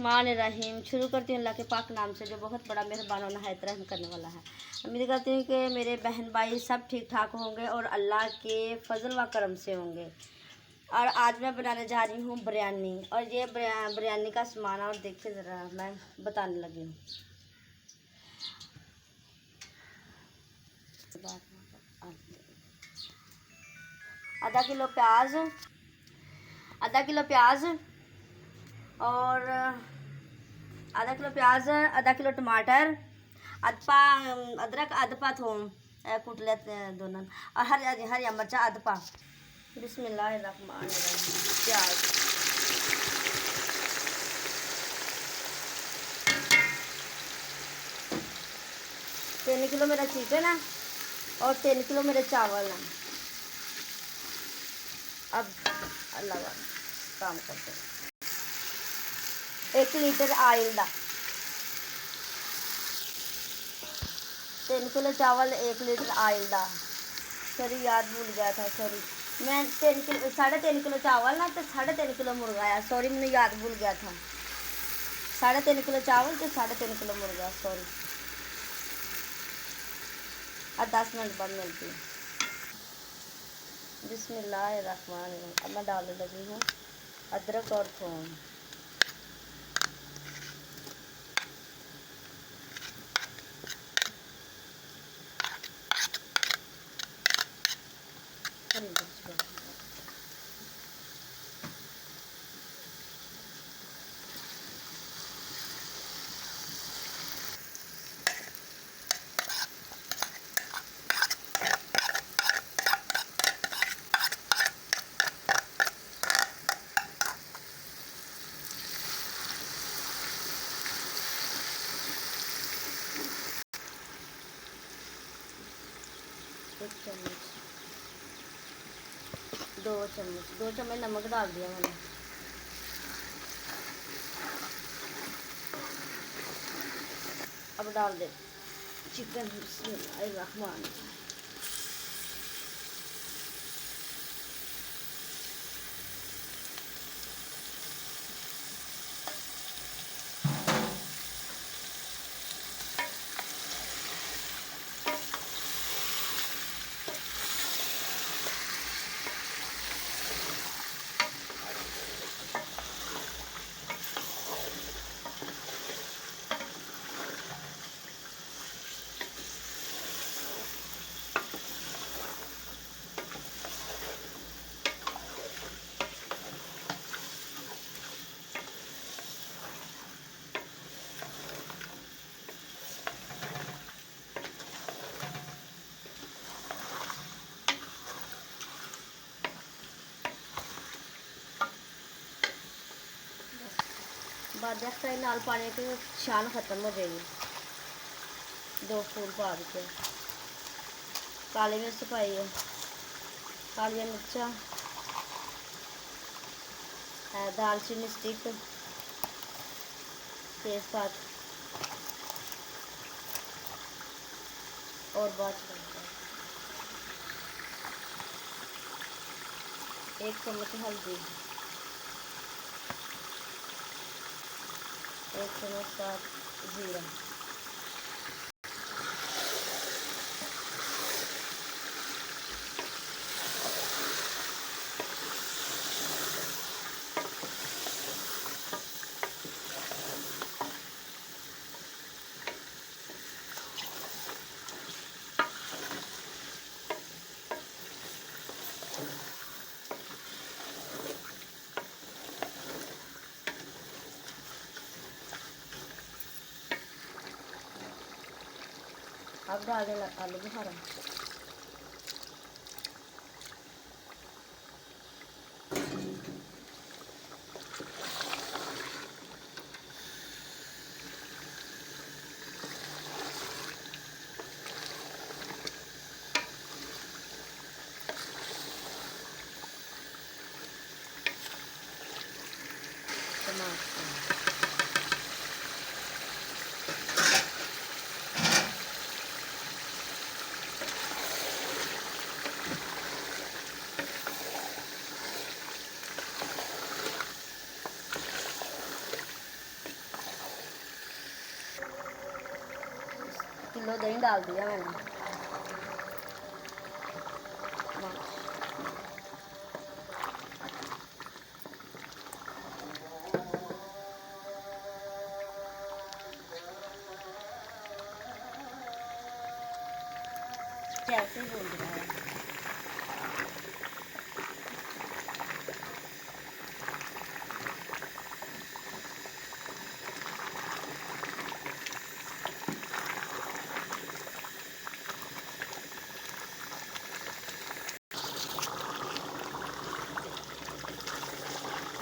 बिस्मिल्लाहिर्रहमानिर्रहीम। शुरू करती हूँ अल्लाह के पाक नाम से जो बहुत बड़ा मेहरबान और नहायत रहम करने वाला है। उम्मीद करती हूँ कि मेरे बहन भाई सब ठीक ठाक होंगे और अल्लाह के फजल व करम से होंगे। और आज मैं बनाने जा रही हूँ बिरयानी, और ये बिरयानी का सामान और देखिए ज़रा मैं बताने लगी हूँ। आधा किलो प्याज, आधा किलो प्याज और आधा किलो टमाटर, अधपा अदरक, अधपा थोम कूट लेते हैं दोनों, और हरी मिर्चा अधपा। बिस्मिल्लाहिर्रहमानिर्रहीम। प्याज, 3 किलो मेरा चिकन है और 3 किलो मेरे चावल हैं। अब अल्लाह काम करते हैं। 1 लीटर आयल का, 3 किलो चावल, 1 लीटर आयल का। सॉरी याद भूल गया था, सॉरी। मैं 3.5 किलो चावल ना तो 3.5 किलो मुर्गा है। सॉरी, मैंने याद भूल गया था। 3.5 किलो चावल तो 3.5 किलो मुर्गा, सॉरी। अब 10 मिनट बाद मिलती हूँ। बिस्मिल्लाहिर्रहमानिर्रहीम। अब मैं डालने लगी हूँ अदरक और थूम। एक चम्मच, 2 चम्मच नमक डाल दिया मैंने। अब डाल दे चिकन। बिस्मिल्लाहिर्रहमानिर्रहीम। बाद नाल पानी की शान ख़त्म हो जाएगी। 2 फूल पा के काली मिर्च पाई है, काली मिर्चा, दालचीनी स्टिक, तेज़पात और बात 1 चम्मच हल्दी, 1 चम्मच साथ जीरा। अब डाल देना आलू बुखारा। किलो दही डाल दिया मैंने। कैसे बोल रहा है।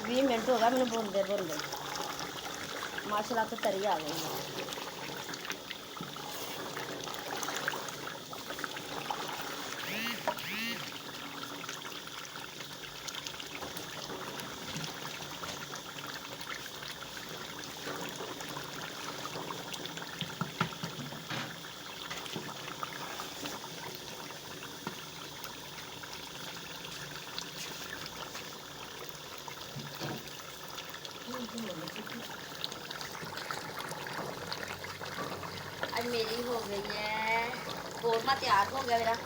बीस मिनट हो गया मैंने बोलते माशाल्लाह तो तरी आ गई है। आज मेरी हो गई है कौरमा तैयार हो गया मेरा।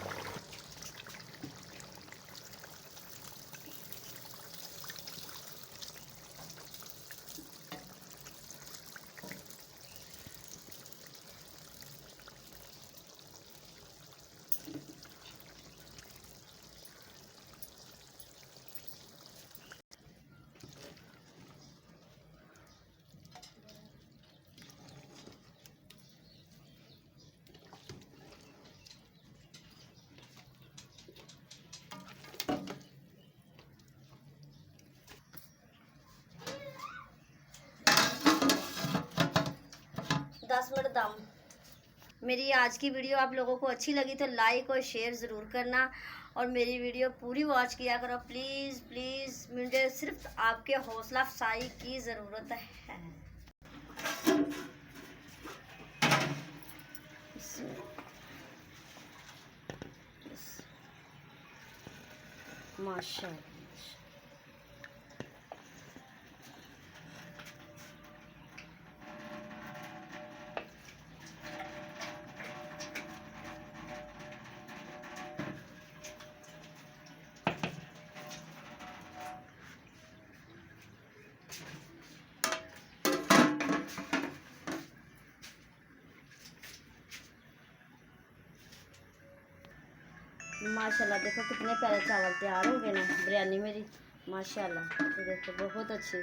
दस मिनट दम। मेरी आज की वीडियो आप लोगों को अच्छी लगी तो लाइक और शेयर ज़रूर करना और मेरी वीडियो पूरी वॉच किया करो प्लीज़ प्लीज़। मुझे सिर्फ आपके हौसला अफजाई की ज़रूरत है। माशाअल्लाह माशाल्लाह। देखो कितने प्यारे चावल तैयार हो गए ना बिरयानी मेरी। माशाल्लाह ये देखो बहुत अच्छी।